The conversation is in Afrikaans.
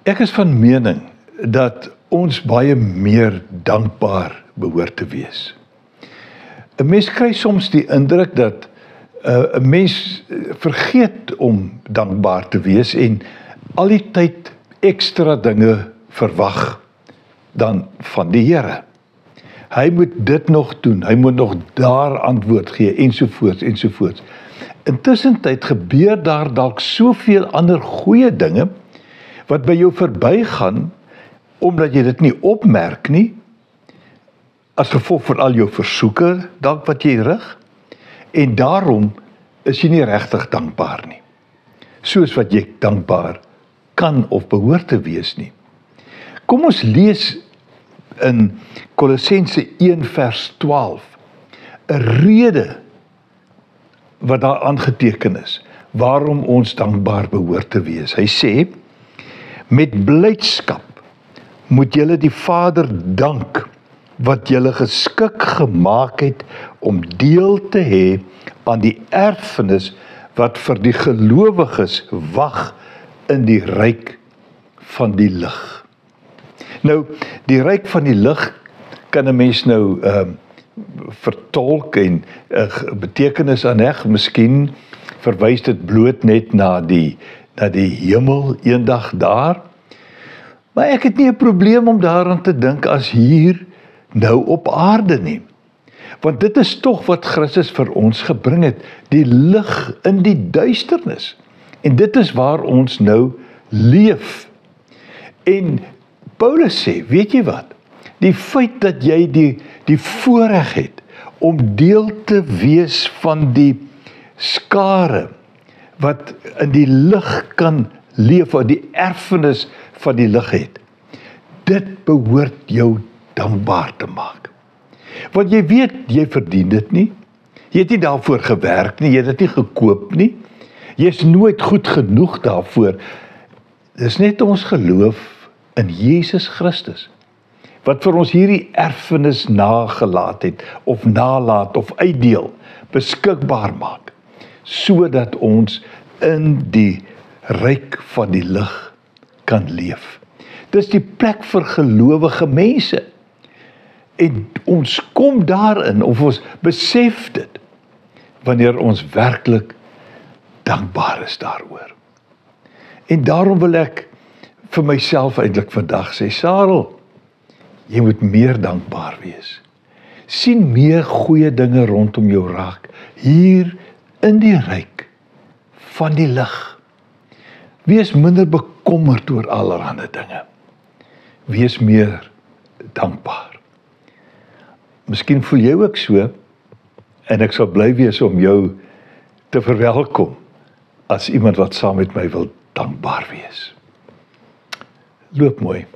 Ek is van mening dat ons baie meer dankbaar behoort te wees. 'n Mens kry soms die indruk dat 'n mens vergeet om dankbaar te wees en al die tyd ekstra dinge verwag dan van die Here. Hy moet dit nog doen, hy moet nog daar antwoord gee, ensovoorts, ensovoorts. Intussentyd gebeur daar dalk soveel ander goeie dinge, wat by jou verbygaan, omdat jy dit nie opmerk nie, as gevolg van al jou versoeke, dalk wat jy rig, en daarom is jy nie regtig dankbaar nie. Soos wat jy dankbaar kan of behoort te wees nie. Kom ons lees in Kolossense 1 vers 12, 'n rede wat daar aangeteken is, waarom ons dankbaar behoort te wees. Hy sê, met blydskap moet julle die Vader dank, wat julle geskik gemaak het om deel te hê aan die erfenis wat vir die gelowiges wag in die ryk van die lig. Nou, die ryk van die lig kan 'n mens nou vertolk en betekenis aanheg. Miskien verwys dit bloot net na die hemel eendag daar. Maar ek het nie 'n probleem om daaraan te dink as hier nou op aarde nie. Want dit is tog wat Christus vir ons gebring het, die lig in die duisternis. En dit is waar ons nou leef. En Paulus sê, weet jy wat? Die feit dat jy die voorreg het om deel te wees van die skare wat in die lig kan leef, wat die erfenis van die lig het, dit behoort jou dankbaar te maak. Want jy weet, jy verdien dit nie. Jy het nie daarvoor gewerk nie, jy het dit nie gekoop nie. Jy is nooit goed genoeg daarvoor. Dis net ons geloof in Jesus Christus, wat vir ons hierdie erfenis nagelaat het, of nalaat, of uitdeel, beskikbaar maak, sodat ons in die ryk van die lig kan leef. Dis die plek vir gelowige mense. En ons kom daarin, of ons besef dit, wanneer ons werklik dankbaar is daaroor. En daarom wil ek vir myself eintlik vandag sê, Sarel, jy moet meer dankbaar wees. Sien meer goeie dinge rondom jou raak, hier in die ryk van die lig. Wees minder bekommerd oor allerhande dinge. Wees meer dankbaar. Miskien voel jy ook so, en ek sal bly wees om jou te verwelkom, as iemand wat saam met my wil dankbaar wees. Loop mooi.